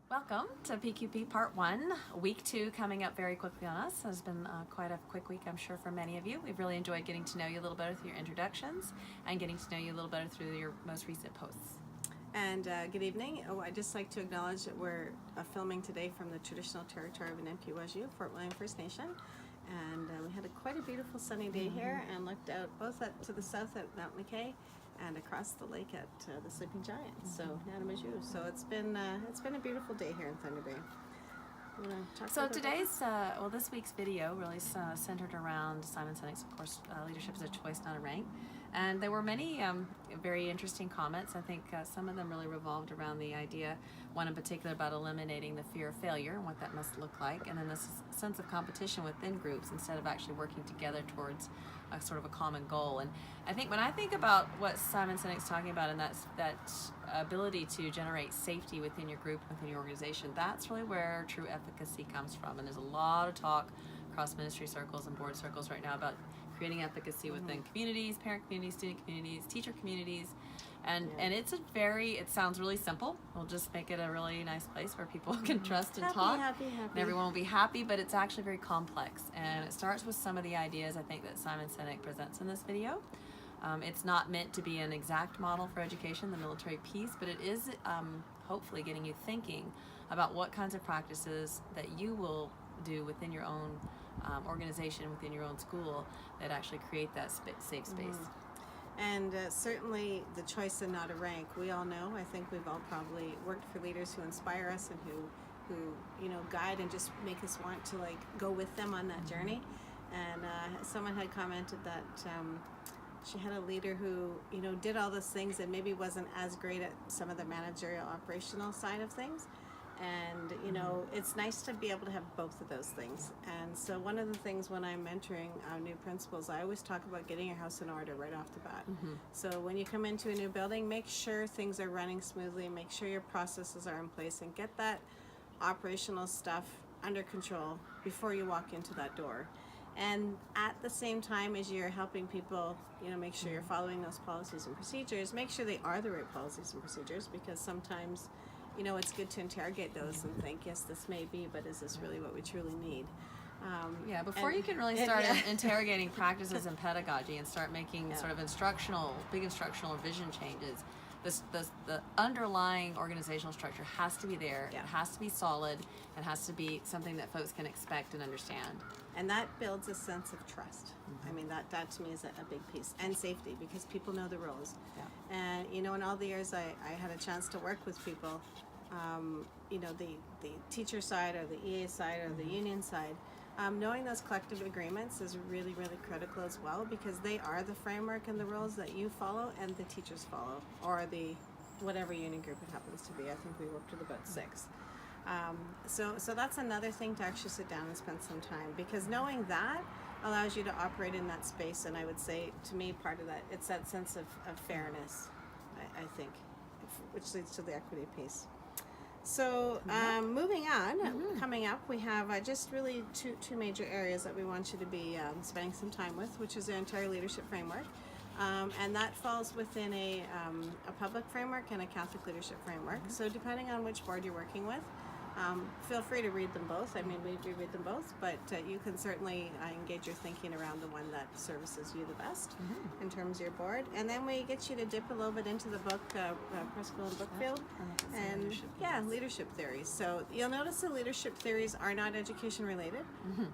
Welcome to PQP Part 1. Week 2 coming up very quickly on us. It's been quite a quick week, I'm sure, for many of you. We've really enjoyed getting to know you a little better through your introductions and getting to know you a little better through your most recent posts. And good evening. I'd just like to acknowledge that we're filming today from the traditional territory of Nimpewajou, Fort William First Nation. And we had quite a beautiful sunny day here and looked out both to the south at Mount Lakehead and across the lake at the Sleeping Giant, so Nimpewajou. So it's been a beautiful day here in Thunder Bay. So today's, this week's video really centered around Simon Sinek's, of course, leadership is a choice, not a rank. And there were many very interesting comments. I think some of them really revolved around the idea, one in particular about eliminating the fear of failure and what that must look like, and then this sense of competition within groups instead of actually working together towards a sort of a common goal. And I think when I think about what Simon Sinek's talking about and that ability to generate safety within your group, within your organization, that's really where true efficacy comes from. And there's a lot of talk across ministry circles and board circles right now about creating efficacy within communities, parent communities, student communities, teacher communities, and it sounds really simple. We'll just make it a really nice place where people can trust and talk, and everyone will be happy, but it's actually very complex, and it starts with some of the ideas I think that Simon Sinek presents in this video. It's not meant to be an exact model for education, the military piece, but it is hopefully getting you thinking about what kinds of practices that you will do within your own organization, within your own school, that actually create that safe space. And certainly the choice and not a rank. We all know, I think we've all probably worked for leaders who inspire us and who guide and just make us want to go with them on that journey. And someone had commented that she had a leader who did all those things and maybe wasn't as great at some of the managerial operational side of things. And it's nice to be able to have both of those things. And so one of the things when I'm mentoring new principals, I always talk about getting your house in order right off the bat. So when you come into a new building, make sure things are running smoothly, make sure your processes are in place, and get that operational stuff under control before you walk into that door. And at the same time as you're helping people, make sure you're following those policies and procedures, make sure they are the right policies and procedures, because sometimes it's good to interrogate those and think, yes, this may be, but is this really what we truly need? Before you can really start interrogating practices and pedagogy and start making sort of big instructional or vision changes, the underlying organizational structure has to be there. It has to be solid. It has to be something that folks can expect and understand. And that builds a sense of trust. I mean, that to me is a big piece. And safety, because people know the rules. And, in all the years I had a chance to work with people, the teacher side or the EA side or the union side, knowing those collective agreements is really, really critical as well, because they are the framework and the rules that you follow and the teachers follow, or the whatever union group it happens to be. I think we worked with about 6. So that's another thing to actually sit down and spend some time, because knowing that allows you to operate in that space. And I would say, to me, part of that, it's that sense of fairness, I think, which leads to the equity piece. So moving on, coming up, we have just really two major areas that we want you to be spending some time with, which is the entire leadership framework. And that falls within a public framework and a Catholic leadership framework. So depending on which board you're working with, feel free to read them both. I mean, we read them both, but you can certainly engage your thinking around the one that services you the best in terms of your board. And then we get you to dip a little bit into the book, Preschool and Bookfield, and leadership theories. So you'll notice the leadership theories are not education related,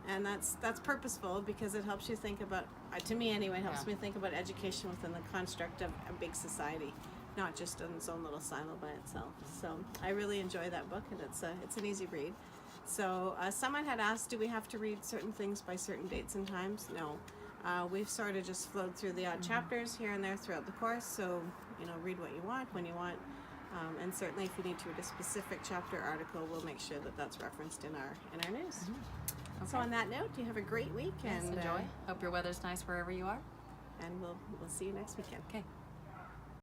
and that's purposeful, because it helps you think about, to me anyway, it helps me think about education within the construct of a big society, not just in its own little silo by itself. So I really enjoy that book, and it's an easy read. So someone had asked, do we have to read certain things by certain dates and times? No. We've sort of just flowed through the odd chapters here and there throughout the course, so read what you want, when you want. And certainly if you need to read a specific chapter or article, we'll make sure that that's referenced in our news. Okay. So on that note, you have a great week, and enjoy. Hope your weather's nice wherever you are. And we'll see you next weekend. Okay.